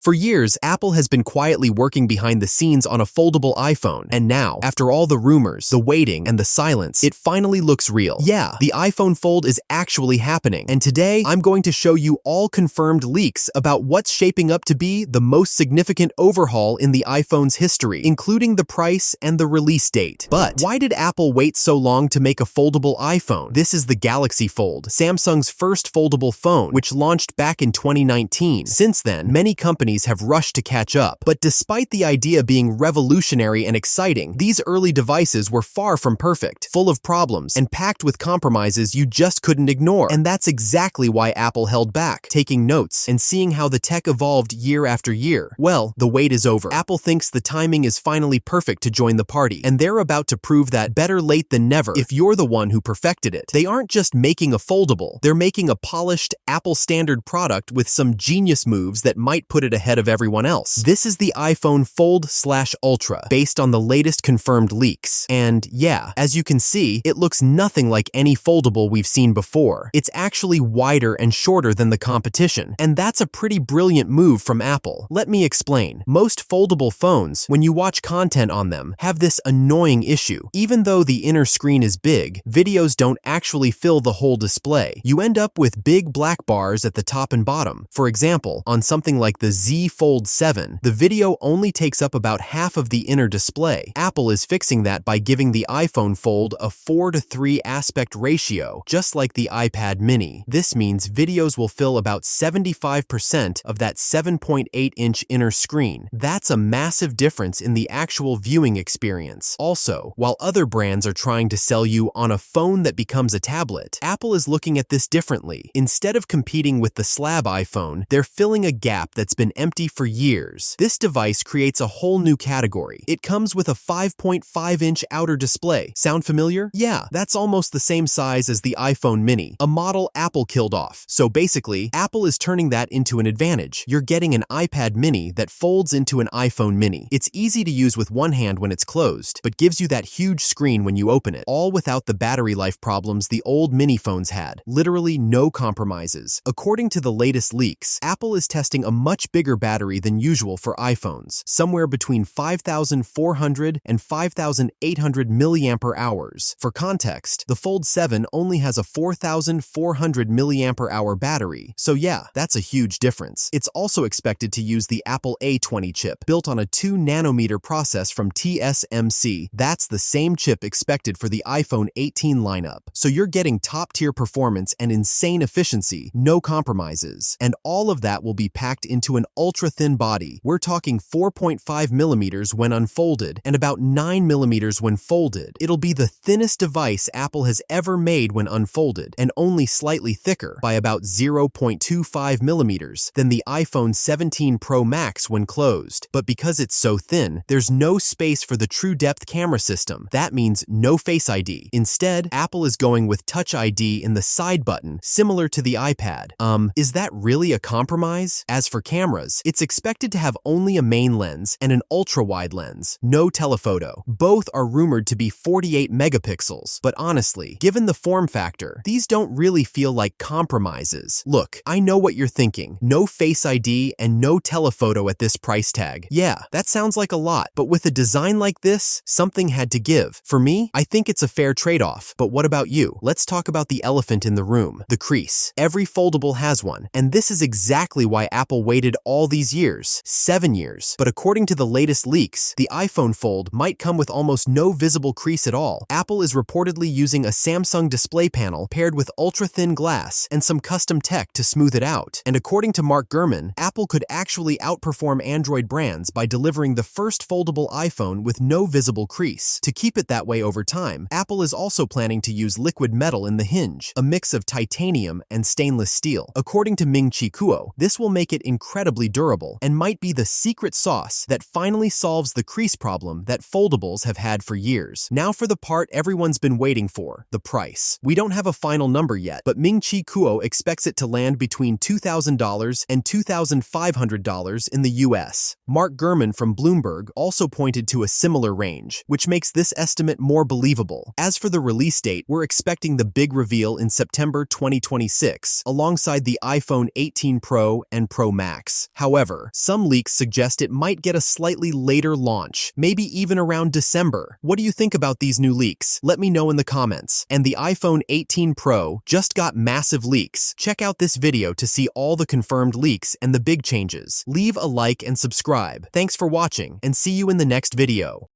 For years, Apple has been quietly working behind the scenes on a foldable iPhone, and now, after all the rumors, the waiting, and the silence, it finally looks real. Yeah, the iPhone Fold is actually happening, and today, I'm going to show you all confirmed leaks about what's shaping up to be the most significant overhaul in the iPhone's history, including the price and the release date. But why did Apple wait so long to make a foldable iPhone? This is the Galaxy Fold, Samsung's first foldable phone, which launched back in 2019. Since then, many companies have rushed to catch up. But despite the idea being revolutionary and exciting, these early devices were far from perfect, full of problems, and packed with compromises you just couldn't ignore. And that's exactly why Apple held back, taking notes and seeing how the tech evolved year after year. Well, the wait is over. Apple thinks the timing is finally perfect to join the party, and they're about to prove that better late than never if you're the one who perfected it. They aren't just making a foldable, they're making a polished, Apple standard product with some genius moves that might put it ahead of everyone else. This is the iPhone Fold/Ultra, based on the latest confirmed leaks. And yeah, as you can see, it looks nothing like any foldable we've seen before. It's actually wider and shorter than the competition, and that's a pretty brilliant move from Apple. Let me explain. Most foldable phones, when you watch content on them, have this annoying issue. Even though the inner screen is big, videos don't actually fill the whole display. You end up with big black bars at the top and bottom. For example, on something like the Z Fold 7, the video only takes up about half of the inner display. Apple is fixing that by giving the iPhone Fold a 4:3 aspect ratio, just like the iPad mini. This means videos will fill about 75% of that 7.8-inch inner screen. That's a massive difference in the actual viewing experience. Also, while other brands are trying to sell you on a phone that becomes a tablet, Apple is looking at this differently. Instead of competing with the slab iPhone, they're filling a gap that's been empty for years. This device creates a whole new category. It comes with a 5.5-inch outer display. Sound familiar? Yeah, that's almost the same size as the iPhone mini, a model Apple killed off. So basically, Apple is turning that into an advantage. You're getting an iPad mini that folds into an iPhone mini. It's easy to use with one hand when it's closed, but gives you that huge screen when you open it, all without the battery life problems the old mini phones had. Literally no compromises. According to the latest leaks, Apple is testing a much bigger battery than usual for iPhones, somewhere between 5,400 and 5,800 milliampere hours. For context, the Fold 7 only has a 4,400 milliampere hour battery, so yeah, that's a huge difference. It's also expected to use the Apple A20 chip, built on a 2-nanometer process from TSMC. That's the same chip expected for the iPhone 18 lineup. So you're getting top-tier performance and insane efficiency, no compromises. And all of that will be packed into an ultra-thin body. We're talking 4.5 millimeters when unfolded and about 9 millimeters when folded. It'll be the thinnest device Apple has ever made when unfolded, and only slightly thicker by about 0.25 millimeters than the iPhone 17 Pro Max when closed. But because it's so thin, there's no space for the true depth camera system. That means no Face ID. Instead, Apple is going with Touch ID in the side button, similar to the iPad. Is that really a compromise? As for cameras, it's expected to have only a main lens and an ultra-wide lens, no telephoto. Both are rumored to be 48 megapixels, but honestly, given the form factor, these don't really feel like compromises. Look, I know what you're thinking. No Face ID and no telephoto at this price tag. Yeah, that sounds like a lot, but with a design like this, something had to give. For me, I think it's a fair trade-off. But what about you? Let's talk about the elephant in the room, the crease. Every foldable has one, and this is exactly why Apple waited all these years, 7 years. But according to the latest leaks, the iPhone Fold might come with almost no visible crease at all. Apple is reportedly using a Samsung display panel paired with ultra-thin glass and some custom tech to smooth it out. And according to Mark Gurman, Apple could actually outperform Android brands by delivering the first foldable iPhone with no visible crease. To keep it that way over time, Apple is also planning to use liquid metal in the hinge, a mix of titanium and stainless steel. According to Ming-Chi Kuo, this will make it incredibly durable and might be the secret sauce that finally solves the crease problem that foldables have had for years. Now for the part everyone's been waiting for, the price. We don't have a final number yet, but Ming-Chi Kuo expects it to land between $2,000 and $2,500 in the US. Mark Gurman from Bloomberg also pointed to a similar range, which makes this estimate more believable. As for the release date, we're expecting the big reveal in September 2026, alongside the iPhone 18 Pro and Pro Max. However, some leaks suggest it might get a slightly later launch, maybe even around December. What do you think about these new leaks? Let me know in the comments. And the iPhone 18 Pro just got massive leaks. Check out this video to see all the confirmed leaks and the big changes. Leave a like and subscribe. Thanks for watching, and see you in the next video.